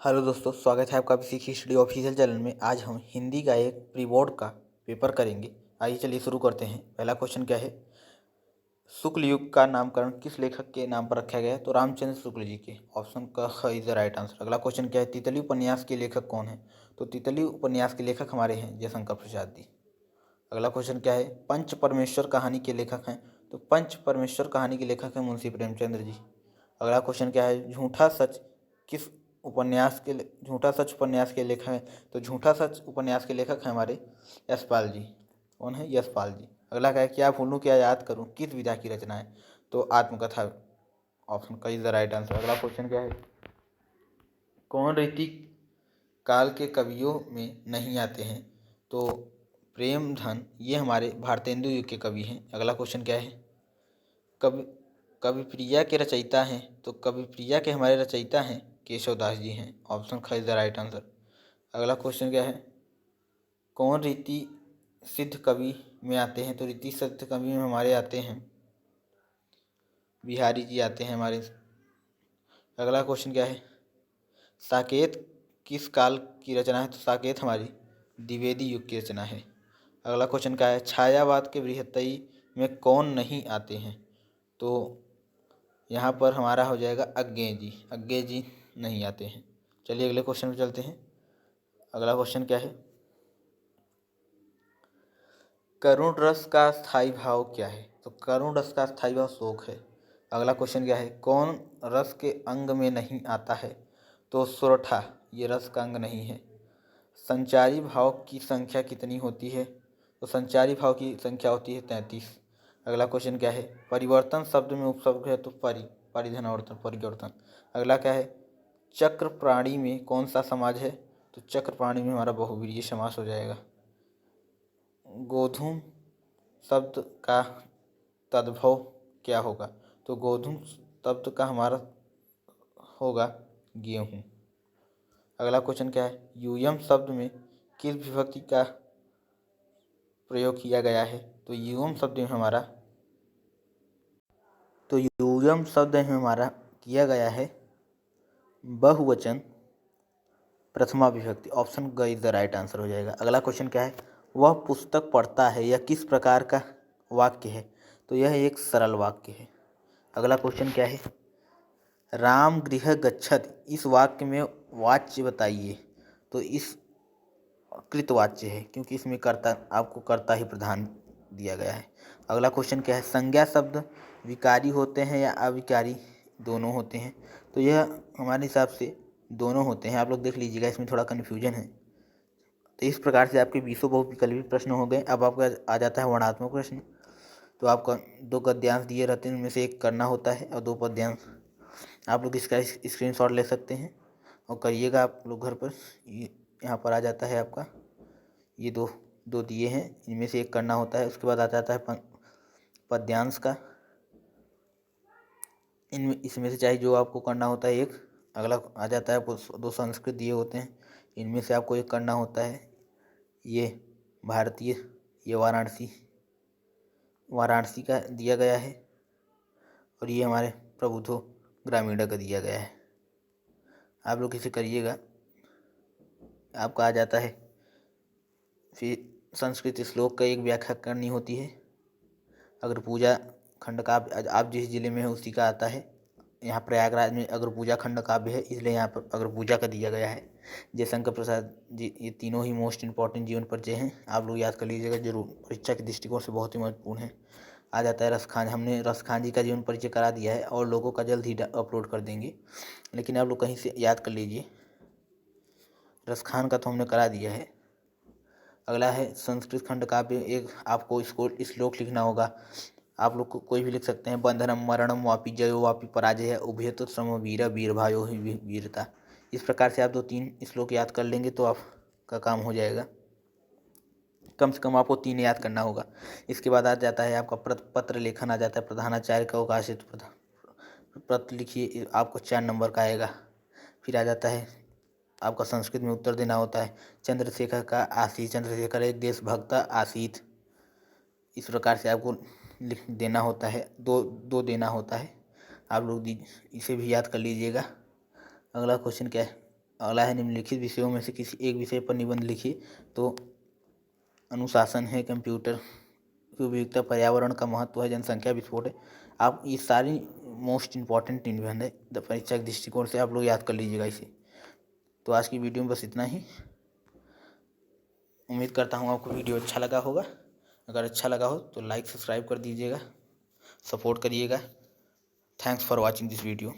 Hello दोस्तों, स्वागत है आपका सीख हिस्ट्री ऑफिशियल चैनल में। आज हम हिंदी का एक प्री बोर्ड का पेपर करेंगे। आइए चलिए शुरू करते हैं। पहला क्वेश्चन क्या है, शुक्ल युग का नामकरण किस लेखक के नाम पर रखा गया है? तो रामचंद्र शुक्ल जी के। ऑप्शन का ख इज द राइट आंसर। अगला क्वेश्चन क्या है, तितली उपन्यास के लेखक कौन है? तो तितली उपन्यास के लेखक हमारे हैं जयशंकर प्रसाद जी। अगला क्वेश्चन क्या है, पंच परमेश्वर कहानी के लेखक हैं? तो पंच परमेश्वर कहानी के लेखक हैं मुंशी प्रेमचंद्र जी। अगला क्वेश्चन क्या है, झूठा सच झूठा सच उपन्यास के लेखक हैं? तो झूठा सच उपन्यास के लेखक हैं हमारे यशपाल जी। कौन है? यशपाल जी। अगला क्या है, क्या भूलूं क्या याद करूं किस विधा की रचना है? तो आत्मकथा। ऑप्शन का इज द राइट आंसर। अगला क्वेश्चन क्या है, कौन रीति काल के कवियों में नहीं आते हैं? तो प्रेमधन ये हमारे भारतेंदु युग के कवि हैं। अगला क्वेश्चन क्या है, कवि कवि प्रिया के रचयिता हैं? तो कवि प्रिया के हमारे रचयिता हैं केशव दास जी हैं। ऑप्शन ख इज द राइट आंसर। अगला क्वेश्चन क्या है, कौन रीति सिद्ध कवि में आते हैं? तो रीति सिद्ध कवि में हमारे आते हैं बिहारी जी आते हैं हमारे। अगला क्वेश्चन क्या है, साकेत किस काल की रचना है? तो साकेत हमारी द्विवेदी युग की रचना है। अगला क्वेश्चन क्या है, छायावाद के बृहत्तरी में कौन नहीं आते हैं? तो यहाँ पर हमारा हो जाएगा अज्ञेय जी। अज्ञेय जी नहीं आते हैं। चलिए अगले क्वेश्चन में चलते हैं। अगला क्वेश्चन क्या है, करुण रस का स्थायी भाव क्या है? तो करुण रस का स्थायी भाव शोक है। अगला क्वेश्चन क्या है, कौन रस के अंग में नहीं आता है? तो सोरठा ये रस का अंग नहीं है। संचारी भाव की संख्या कितनी होती है? तो संचारी भाव की संख्या होती है 33। अगला क्वेश्चन क्या है, परिवर्तन शब्द में उपसर्ग है? तो परिधनवर्तन परिवर्तन। अगला क्या है, चक्र प्राणी में कौन सा समाज है? तो चक्र प्राणी में हमारा बहुव्रीहि समास हो जाएगा। गोधूम शब्द का तद्भव क्या होगा? तो गोधूम शब्द का हमारा होगा गेहूँ। अगला क्वेश्चन क्या है, यूयम शब्द में किस विभक्ति का प्रयोग किया गया है? तो यूयम शब्द में हमारा किया गया है बहुवचन प्रथमा विभक्ति। ऑप्शन ग इज द राइट आंसर हो जाएगा। अगला क्वेश्चन क्या है, वह पुस्तक पढ़ता है यह किस प्रकार का वाक्य है? तो यह एक सरल वाक्य है। अगला क्वेश्चन क्या है, राम गृह गच्छत इस वाक्य में वाच्य बताइए? तो इस कृतवाच्य है क्योंकि इसमें कर्ता ही प्रधान दिया गया है। अगला क्वेश्चन क्या है, संज्ञा शब्द विकारी होते हैं या अविकारी दोनों होते हैं? तो यह हमारे हिसाब से दोनों होते हैं। आप लोग देख लीजिएगा, इसमें थोड़ा कन्फ्यूजन है। तो इस प्रकार से आपके 20 बहुविकल्पी प्रश्न हो गए। अब आपका आ जाता है वर्णात्मक प्रश्न। तो आपका 2 गद्यांश दिए रहते हैं, उनमें से एक करना होता है और 2 पद्यांश। आप लोग इसका स्क्रीनशॉट ले सकते हैं और करिएगा आप लोग घर पर। यहाँ पर आ जाता है आपका, ये दो दिए हैं, इनमें से एक करना होता है। उसके बाद आ जाता है पद्यांश का, इसमें से चाहे जो आपको करना होता है एक। अगला आ जाता है आपको 2 संस्कृत दिए होते हैं, इनमें से आपको एक करना होता है ये भारतीय, ये वाराणसी का दिया गया है और ये हमारे प्रबुद्धो ग्रामीण का दिया गया है। आप लोग इसे करिएगा। आपका आ जाता है फिर संस्कृत श्लोक का एक व्याख्या करनी होती है। अगर पूजा खंड काव्य आप जिस जिले में है उसी का आता है। यहाँ प्रयागराज में अगर पूजा खंड काव्य है, इसलिए यहाँ पर अगर पूजा का दिया गया है। जयशंकर प्रसाद जी, ये तीनों ही मोस्ट इंपॉर्टेंट जीवन परिचय हैं, आप लोग याद कर लीजिएगा जरूर, परीक्षा के दृष्टिकोण से बहुत ही महत्वपूर्ण है। आ जाता है रसखान। हमने रसखान जी का जीवन परिचय करा दिया है और लोगों का जल्द ही अपलोड कर देंगे, लेकिन आप लोग कहीं से याद कर लीजिए। रसखान का तो हमने करा दिया है। अगला है संस्कृत खंड काव्य। एक आपको इसको श्लोक लिखना होगा। आप लोग को कोई भी लिख सकते हैं, बंधनम मरणम वापि जयो वापि पराजय उभयत श्रम वीर वीर भायो ही वीरता। इस प्रकार से आप 2-3 श्लोक याद कर लेंगे तो आपका काम हो जाएगा। कम से कम आपको 3 याद करना होगा। इसके बाद आ जाता है आपका पत्र लेखन आ जाता है। प्रधानाचार्य का अवकाशित पत्र लिखिए, आपको 4 नंबर का आएगा। फिर आ जाता है आपका संस्कृत में उत्तर देना होता है, चंद्रशेखर का आसीत, चंद्रशेखर एक देशभक्त आसीत। इस प्रकार से आपको लिख देना होता है, दो देना होता है। आप लोग इसे भी याद कर लीजिएगा। अगला क्वेश्चन क्या है, अगला है निम्नलिखित विषयों में से किसी एक विषय पर निबंध लिखिए। तो अनुशासन है, कंप्यूटर की उपयोगिता, पर्यावरण का महत्व है, जनसंख्या विस्फोट है। आप ये सारी मोस्ट इम्पॉर्टेंट निबंध है परीक्षा के दृष्टिकोण से, आप लोग याद कर लीजिएगा इसे। तो आज की वीडियो में बस इतना ही। उम्मीद करता हूँ आपको वीडियो अच्छा लगा होगा। अगर अच्छा लगा हो तो लाइक सब्सक्राइब कर दीजिएगा, सपोर्ट करिएगा। Thanks for watching this video.